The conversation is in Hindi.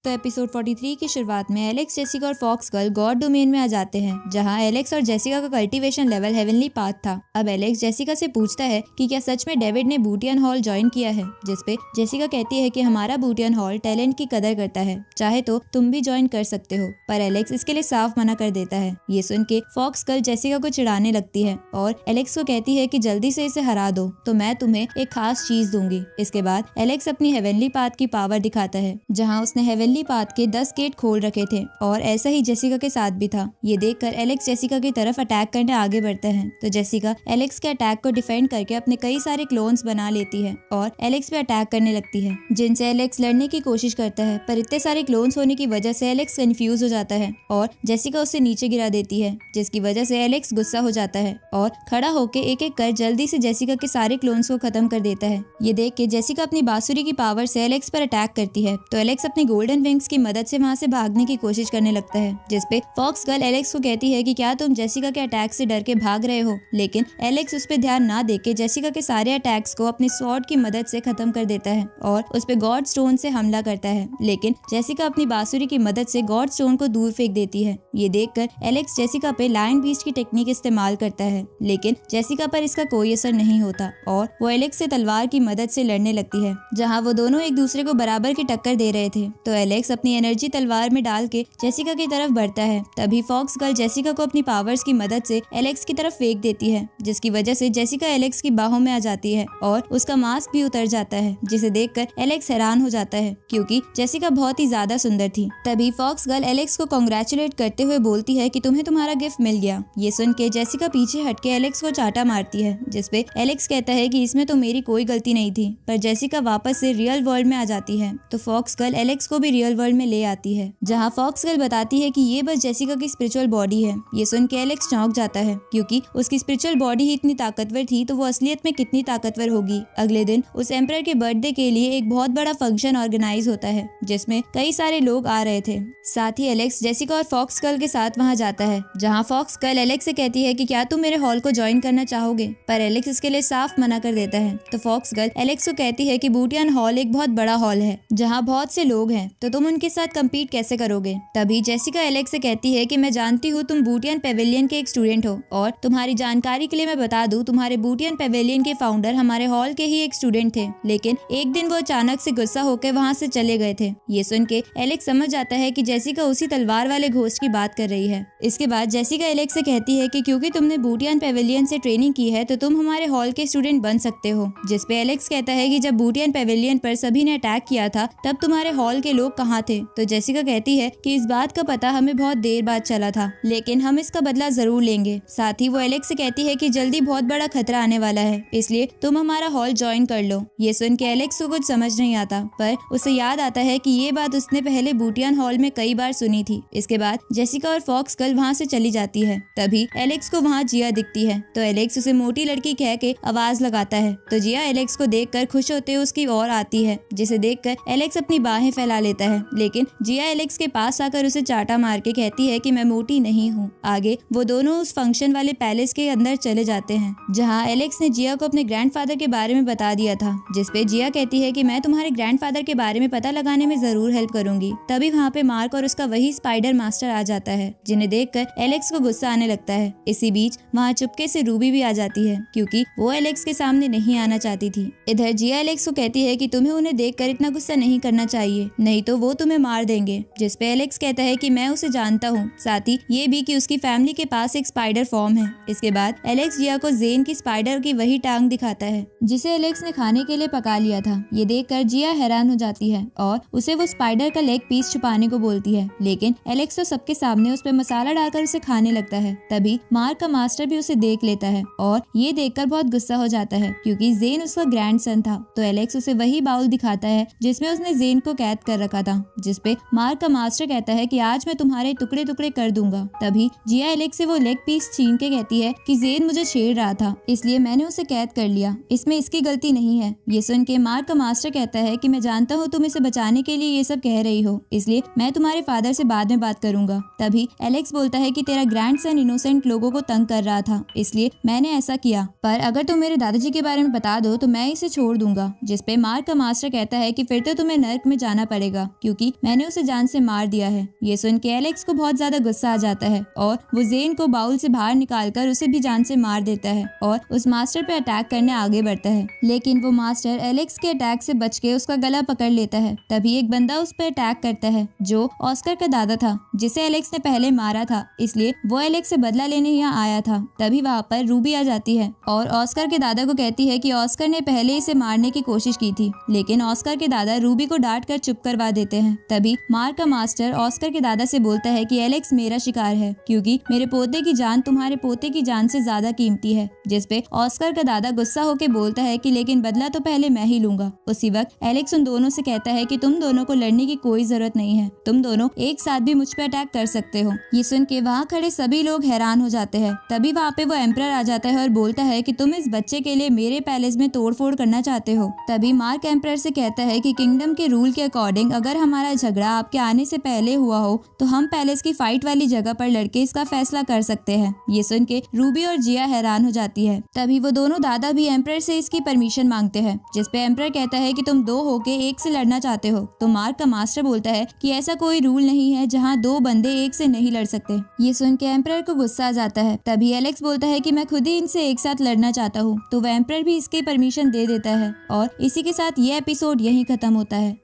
तो एपिसोड 43 की शुरुआत में एलेक्स, जेसिका और फॉक्स गर्ल गॉड डोमेन में आ जाते हैं, जहां एलेक्स और जेसिका का कल्टीवेशन लेवल हेवनली पाथ था। अब एलेक्स जेसिका से पूछता है कि क्या सच में डेविड ने बूटियन हॉल ज्वाइन किया है, जिसपे जेसिका कहती है कि हमारा बूटियन हॉल टैलेंट की कदर करता है, चाहे तो तुम भी ज्वाइन कर सकते हो, पर एलेक्स इसके लिए साफ मना कर देता है। ये सुन के फॉक्स गर्ल जेसिका को चिढ़ाने लगती है और एलेक्स को कहती है कि जल्दी से इसे हरा दो तो मैं तुम्हें एक खास चीज दूंगी। इसके बाद एलेक्स अपनी हेवनली पाथ की पावर दिखाता है, जहाँ उसने हेवनली पाथ के 10 गेट खोल रखे थे और ऐसा ही जेसिका के साथ भी था। ये देखकर एलेक्स जेसिका की तरफ अटैक करने आगे बढ़ता है, तो जेसिका एलेक्स के अटैक को डिफेंड करके अपने कई सारे क्लोन्स बना लेती है और एलेक्स पे अटैक करने लगती है, जिनसे एलेक्स लड़ने की कोशिश करता है, पर इतने सारे क्लोन्स होने की वजह से एलेक्स कंफ्यूज हो जाता है और जेसिका उसे नीचे गिरा देती है, जिसकी वजह से एलेक्स गुस्सा हो जाता है और खड़ा होकर एक एक कर जल्दी से जेसिका के सारे क्लोन्स को खत्म कर देता है। ये देख के जेसिका अपनी बांसुरी की पावर से एलेक्स पर अटैक करती है, तो एलेक्स अपनी गोल्डन विंग्स की मदद से वहाँ से भागने की कोशिश करने लगता है, जिसपे फॉक्स गर्ल एलेक्स को कहती है कि क्या तुम जेसिका के अटैक से डर के भाग रहे हो, लेकिन एलेक्स उस पर ध्यान ना देके जेसिका के सारे अटैक्स को अपनी स्वॉर्ड की मदद से खत्म कर देता है और उस पे गॉड स्टोन से हमला करता है, लेकिन जेसिका अपनी बांसुरी की मदद से गॉड स्टोन को दूर फेंक देती है। ये देखकर एलेक्स जेसिका पे लायन बीस्ट की टेक्निक इस्तेमाल करता है, लेकिन जेसिका पर इसका कोई असर नहीं होता और वो एलेक्स से तलवार की मदद से लड़ने लगती है, जहाँ वो दोनों एक दूसरे को बराबर की टक्कर दे रहे थे। तो एलेक्स अपनी एनर्जी तलवार में डाल के जेसिका की तरफ बढ़ता है, तभी फॉक्स गर्ल जेसिका को अपनी पावर्स की मदद से एलेक्स की तरफ फेंक देती है, जिसकी वजह से जेसिका एलेक्स की बाहों में आ जाती है और उसका मास्क भी उतर जाता है, जिसे देखकर एलेक्स हैरान हो जाता है क्योंकि जेसिका बहुत ही ज्यादा सुंदर थी। तभी फॉक्स गर्ल एलेक्स को कांग्रेचुलेट करते हुए बोलती है कि तुम्हें तुम्हारा गिफ्ट मिल गया। ये सुन के जेसिका पीछे हटके एलेक्स को चाटा मारती है, जिसपे एलेक्स कहता है कि इसमें तो मेरी कोई गलती नहीं थी, पर जेसिका वापस से रियल वर्ल्ड में आ जाती है, तो फॉक्स गर्ल एलेक्स को भी रियल वर्ल्ड में ले आती है, जहाँ फॉक्स गर्ल बताती है कि ये बस जेसिका की स्पिरिचुअल बॉडी है। ये सुन के एलेक्स चौंक जाता है क्योंकि उसकी स्पिरिचुअल बॉडी ही इतनी ताकतवर थी, तो वो असलियत में कितनी ताकतवर होगी। अगले दिन उस एम्परर के बर्थडे के लिए एक बहुत बड़ा फंक्शन ऑर्गेनाइज होता है, जिसमें कई सारे लोग आ रहे थे। साथ ही एलेक्स जेसिका और फॉक्स गर्ल के साथ वहाँ जाता है, जहाँ फॉक्स गर्ल एलेक्स से कहती है कि क्या तुम मेरे हॉल को ज्वाइन करना चाहोगे, पर एलेक्स इसके लिए साफ मना कर देता है। तो फॉक्स गर्ल एलेक्स को कहती है कि बूटियन हॉल एक बहुत बड़ा हॉल है, जहाँ बहुत से लोग हैं, तो तुम उनके साथ कम्पीट कैसे करोगे। तभी जेसिका एलेक्स से कहती है कि मैं जानती हूँ तुम बूटियन पेविलियन के एक स्टूडेंट हो, और तुम्हारी जानकारी के लिए मैं बता दूं तुम्हारे बूटियन पेविलियन के फाउंडर हमारे हॉल के ही एक स्टूडेंट थे, लेकिन एक दिन वो अचानक से गुस्सा होकर वहाँ से चले गए थे। ये सुन के एलेक्स समझ जाता है कि जेसिका उसी तलवार वाले घोस्ट की बात कर रही है। इसके बाद जेसिका एलेक्स से कहती है कि क्योंकि तुमने बूटियन पेविलियन से ट्रेनिंग की है तो तुम हमारे हॉल के स्टूडेंट बन सकते हो, जिसपे एलेक्स कहता है कि जब बूटियन पेविलियन पर सभी ने अटैक किया था तब तुम्हारे हॉल के लोग कहाँ थे। तो जेसिका कहती है कि इस बात का पता हमें बहुत देर बाद चला था, लेकिन हम इसका बदला जरूर लेंगे। साथ ही वो एलेक्स से कहती है कि जल्दी बहुत बड़ा खतरा आने वाला है, इसलिए तुम हमारा हॉल ज्वाइन कर लो। ये सुन के एलेक्स को कुछ समझ नहीं आता, पर उसे याद आता है कि ये बात उसने पहले बूटियन हॉल में कई बार सुनी थी। इसके बाद जेसिका और फॉक्स गर्ल वहाँ से चली जाती है। तभी एलेक्स को वहाँ जिया दिखती है, तो एलेक्स उसे मोटी लड़की कह के आवाज लगाता है, तो जिया एलेक्स को देखकर खुश होते हुए उसकी ओर आती है, जिसे देखकर एलेक्स अपनी बाहें फैला लेता है, लेकिन जिया एलेक्स के पास आकर उसे चाटा मार के कहती है कि मैं मोटी नहीं हूँ। आगे वो दोनों उस फंक्शन वाले पैलेस के अंदर चले जाते हैं, जहाँ एलेक्स ने जिया को अपने ग्रैंडफादर के बारे में बता दिया था, जिसपे जिया कहती है कि मैं तुम्हारे ग्रैंडफादर के बारे में पता लगाने में जरूर हेल्प करूंगी। तभी वहाँ पे मार्क और उसका वही स्पाइडर मास्टर आ जाता है, जिन्हें देखकर एलेक्स को गुस्सा आने लगता है। इसी बीच वहाँ चुपके से रूबी भी आ जाती है, क्योंकि वो एलेक्स के सामने नहीं आना चाहती थी। इधर जिया एलेक्स को कहती है कि तुम्हें उन्हें देखकर इतना गुस्सा नहीं करना चाहिए, नहीं तो वो तुम्हें मार देंगे, जिसपे एलेक्स कहता है कि मैं उसे जानता हूँ, साथ ही ये भी कि उसकी फैमिली के पास एक स्पाइडर फॉर्म है। इसके बाद एलेक्स जिया को जेन की स्पाइडर की वही टांग दिखाता है, जिसे एलेक्स ने खाने के लिए पका लिया था। ये देखकर जिया हैरान हो जाती है और उसे वो स्पाइडर का लेग पीस छुपाने को बोलती है, लेकिन एलेक्स तो सबके सामने उस पर मसाला डालकर उसे खाने लगता है। तभी मार्क का मास्टर भी उसे देख लेता है और ये देखकर बहुत गुस्सा हो जाता है, क्योंकि जेन उसका ग्रैंडसन था। तो एलेक्स उसे वही बाउल दिखाता है जिसमें उसने जेन को कैद कर रखा था, जिसपे मार्क का मास्टर कहता है कि आज मैं तुम्हारे टुकड़े टुकड़े कर दूंगा। तभी जिया एलेक्स से वो लेग पीस छीन के कहती है कि जेन मुझे छेड़ रहा था, इसलिए मैंने उसे कैद कर लिया, इसमें इसकी गलती नहीं है। ये सुन के मार्क का मास्टर कहता है कि मैं जानता हूँ तुम इसे बचाने के लिए ये सब कह रही हो, इसलिए मैं तुम्हारे फादर से बाद में बात करूंगा। तभी एलेक्स बोलता है कि तेरा ग्रैंडसन इनोसेंट लोगों को तंग कर रहा था, इसलिए मैंने ऐसा किया, पर अगर तुम मेरे दादाजी के बारे में बता दो तो मैं इसे छोड़ दूंगा। जिसपे मार्क का मास्टर कहता है कि फिर तो तुम्हें नर्क में जाना पड़ेगा। क्योंकि मैंने उसे जान से मार दिया है। ये सुन के एलेक्स को बहुत ज्यादा गुस्सा आ जाता है और वो जेन को बाउल से बाहर निकालकर उसे भी जान से मार देता है और उस मास्टर पे अटैक करने आगे बढ़ता है। लेकिन वो मास्टर एलेक्स के अटैक से बच के उसका गला पकड़ लेता है। तभी एक बंदा उस पर अटैक करता है जो ऑस्कर का दादा था, जिसे एलेक्स ने पहले मारा था, इसलिए वो एलेक्स से बदला लेने यहाँ आया था। तभी वहाँ पर रूबी आ जाती है और ऑस्कर के दादा को कहती है कि ऑस्कर ने पहले इसे मारने की कोशिश की थी, लेकिन ऑस्कर के दादा रूबी को डांट कर चुप करवा देते हैं। तभी मार्क का मास्टर ऑस्कर के दादा से बोलता है कि एलेक्स मेरा शिकार है, क्योंकि मेरे पोते की जान तुम्हारे पोते की जान से ज्यादा कीमती है। जिसपे ऑस्कर का दादा गुस्सा होकर बोलता है कि लेकिन बदला तो पहले मैं ही लूंगा। उसी वक्त एलेक्स उन दोनों से कहता है कि तुम दोनों को लड़ने की कोई जरूरत नहीं है, तुम दोनों एक साथ भी मुझ पे अटैक कर सकते हो। ये सुन के वहाँ खड़े सभी लोग हैरान हो जाते हैं। तभी वहाँ पे वो एम्परर आ जाता है और बोलता है कि तुम इस बच्चे के लिए मेरे पैलेस में तोड़फोड़ करना चाहते हो। तभी मार्क एम्परर से कहता है कि किंगडम के रूल के अकॉर्डिंग अगर हमारा झगड़ा आपके आने से पहले हुआ हो तो हम पैलेस की फाइट वाली जगह पर लड़के इसका फैसला कर सकते हैं। ये सुन के रूबी और जिया हैरान हो जाती है। तभी वो दोनों दादा भी एम्परर से इसकी परमिशन मांगते हैं, जिसपे एम्परर कहता है कि तुम दो होके एक से लड़ना चाहते हो। तो मार्क का मास्टर बोलता है कि ऐसा कोई रूल नहीं है जहाँ दो बंदे एक से नहीं लड़ सकते। ये सुन के एम्परर को गुस्सा आ जाता है। तभी एलेक्स बोलता है कि मैं खुद ही इनसे एक साथ लड़ना चाहता हूँ। तो वह एम्परर भी इसकी परमिशन दे देता है और इसी के साथ ये एपिसोड यहीं खत्म होता है।